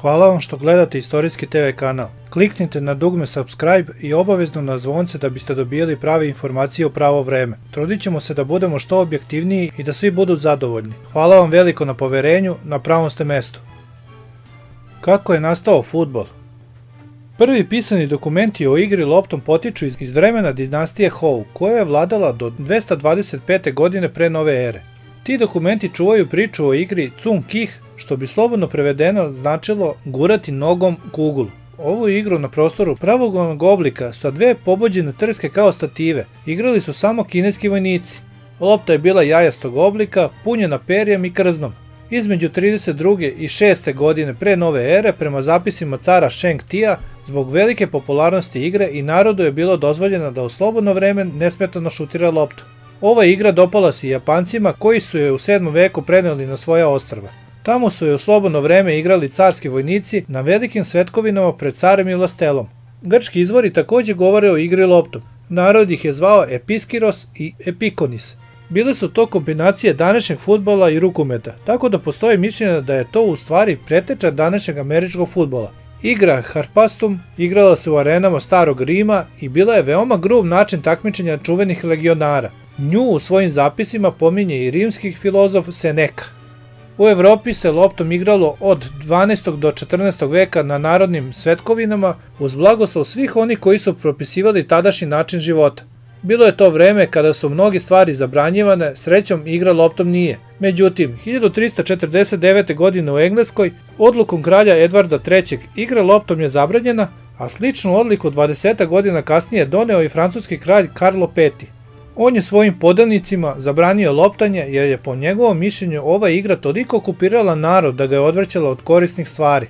Hvala vam što gledate Istorijski TV kanal. Kliknite na dugme subscribe i obavezno na zvonce da biste dobijali prave informacije u pravo vreme. Trudit ćemo se da budemo što objektivniji i da svi budu zadovoljni. Hvala vam veliko na poverenju, na pravom ste mestu. Kako je nastao fudbal? Prvi pisani dokumenti o igri loptom potiču iz vremena dinastije Hou, koja je vladala do 225. godine pre nove ere. Ti dokumenti čuvaju priču o igri Cung Kih, što bi slobodno prevedeno značilo gurati nogom kuglu. Ovu igru na prostoru pravougolnog oblika sa dve pobođene trske kao stative igrali su samo kineski vojnici. Lopta je bila jajastog oblika, punjena perjem i krznom. Između 32. i 6. godine pre nove ere, prema zapisima cara Sheng Tia, zbog velike popularnosti igre i narodu je bilo dozvoljeno da u slobodno vreme nesmetano šutira loptu. Ova igra dopala se i Japancima koji su je u 7. veku preneli na svoja ostrva. Tamo su je u slobodno vreme igrali carski vojnici na velikim svetkovinama pred carem i vlastelom. Grčki izvori takođe govore o igri loptom. Narod ih je zvao Episkiros i Epikonis. Bile su to kombinacije današnjeg fudbala i rukometa, tako da postoji mišljenje da je to u stvari preteča današnjeg američkog fudbala. Igra Harpastum igrala se u arenama Starog Rima i bila je veoma grub način takmičenja čuvenih legionara. Nju u svojim zapisima pominje i rimski filozof Seneca. U Evropi se loptom igralo od 12. do 14. veka na narodnim svetkovinama uz blagoslov svih onih koji su propisivali tadašnji način života. Bilo je to vreme kada su mnoge stvari zabranjivane, srećom igra loptom nije. Međutim, 1349. godine u Engleskoj, odlukom kralja Edvarda III. Igra loptom je zabranjena, a sličnu odliku 20 godina kasnije doneo i francuski kralj Karlo V. On je svojim podanicima zabranio loptanje jer je po njegovom mišljenju ova igra toliko okupirala narod da ga je odvrćala od korisnih stvari.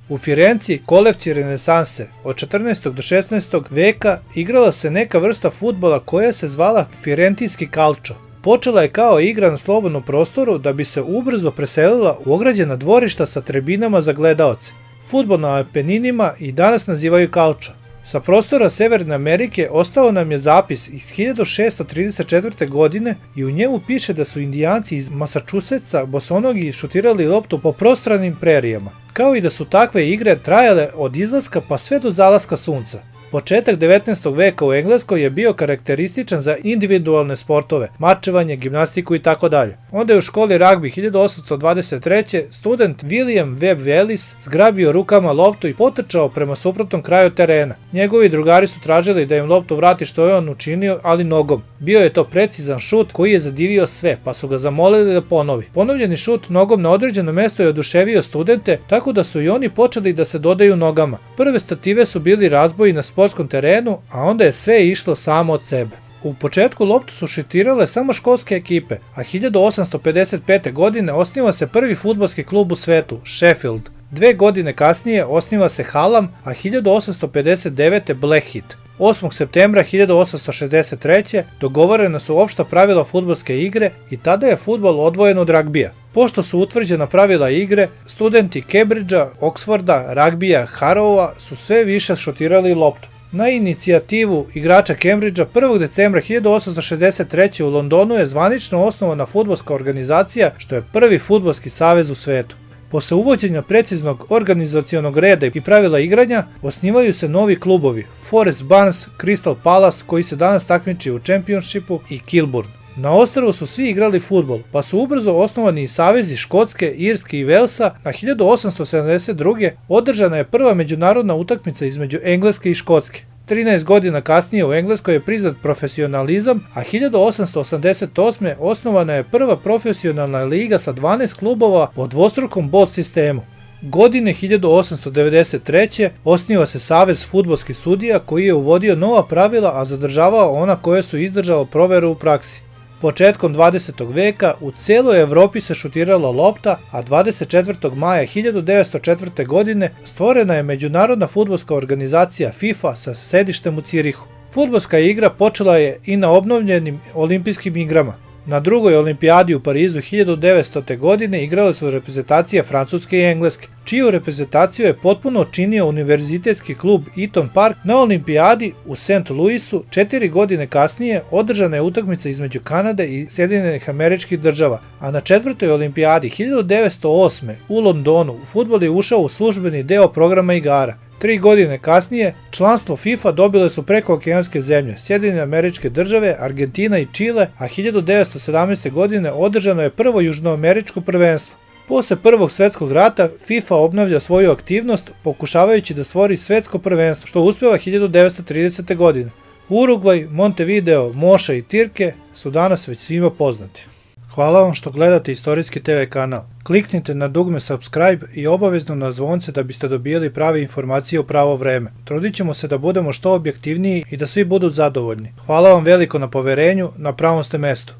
U Firenci, kolevci renesanse, od 14. do 16. veka igrala se neka vrsta fudbala koja se zvala firentijski kalčo. Počela je kao igra na slobodnom prostoru da bi se ubrzo preselila u ograđena dvorišta sa tribinama za gledaoce. Fudbal na Apeninima i danas nazivaju kalčo. Sa prostora Severne Amerike ostao nam je zapis iz 1634. godine i u njemu piše da su Indijanci iz Massachusettsa bosonogi šutirali loptu po prostranim prerijama, kao i da su takve igre trajale od izlaska pa sve do zalaska sunca. Početak 19. veka u Engleskoj je bio karakterističan za individualne sportove, mačevanje, gimnastiku i tako dalje. Onda je u školi ragbi 1823. student William Webb Ellis zgrabio rukama loptu i potrčao prema suprotnom kraju terena. Njegovi drugari su tražili da im loptu vrati što je on učinio, ali nogom. Bio je to precizan šut koji je zadivio sve, pa su ga zamolili da ponovi. Ponovljeni šut nogom na određeno mesto je oduševio studente, tako da su i oni počeli da se dodaju nogama. Prve stative su bili razboji na sportskom terenu, a onda je sve išlo samo od sebe. U početku loptu su šutirale samo školske ekipe, a 1855. godine osniva se prvi fudbalski klub u svetu, Sheffield. 2 godine kasnije osniva se Hallam, a 1859. Blackheath. 8. septembra 1863. dogovorena su opšta pravila fudbalske igre i tada je fudbal odvojen od ragbija. Pošto su utvrđena pravila igre, studenti Cambridgea, Oxforda, ragbija, Harrowa su sve više šutirali loptu. Na inicijativu igrača Cambridgea 1. decembra 1863. u Londonu je zvanično osnovana fudbalska organizacija, što je prvi fudbalski savez u svetu. Posle uvođenja preciznog organizacionog reda i pravila igranja, osnivaju se novi klubovi Forest Barnes, Crystal Palace koji se danas takmiči u Championshipu i Kilburn. Na ostrvu su svi igrali fudbal, pa su ubrzo osnovani i savezi Škotske, Irske i Velsa, a 1872. održana je prva međunarodna utakmica između Engleske i Škotske. 13 godina kasnije u Engleskoj je priznat profesionalizam, a 1888. osnovana je prva profesionalna liga sa 12 klubova po dvostrukom bod sistemu. Godine 1893. osniva se Savez fudbalskih sudija koji je uvodio nova pravila, a zadržavao ona koje su izdržala proveru u praksi. Početkom 20. veka u celoj Evropi se šutirala lopta, a 24. maja 1904. godine stvorena je Međunarodna fudbalska organizacija FIFA sa sedištem u Cirihu. Fudbalska igra počela je i na obnovljenim olimpijskim igrama. Na drugoj olimpijadi u Parizu 1900. godine igrale su reprezentacije Francuske i Engleske, čiju reprezentaciju je potpuno činio univerzitetski klub Eton Park. Na olimpijadi u St. Louisu 4 godine kasnije održana je utakmica između Kanade i Sjedinjenih Američkih Država, a na četvrtoj olimpijadi 1908. u Londonu fudbal je ušao u službeni deo programa igara. 3 godine kasnije, članstvo FIFA dobile su prekookeanske zemlje, Sjedinjene Američke Države, Argentina i Čile, a 1917. godine održano je prvo južnoameričko prvenstvo. Posle Prvog svjetskog rata FIFA obnavlja svoju aktivnost pokušavajući da stvori svetsko prvenstvo, što uspeva 1930. godine. Urugvaj, Montevideo, Moša i Tirke su danas već svima poznati. Hvala vam što gledate Istorijski TV kanal. Kliknite na dugme subscribe i obavezno na zvonce da biste dobijali prave informacije u pravo vreme. Trudit ćemo se da budemo što objektivniji i da svi budu zadovoljni. Hvala vam veliko na poverenju, na pravom ste mestu.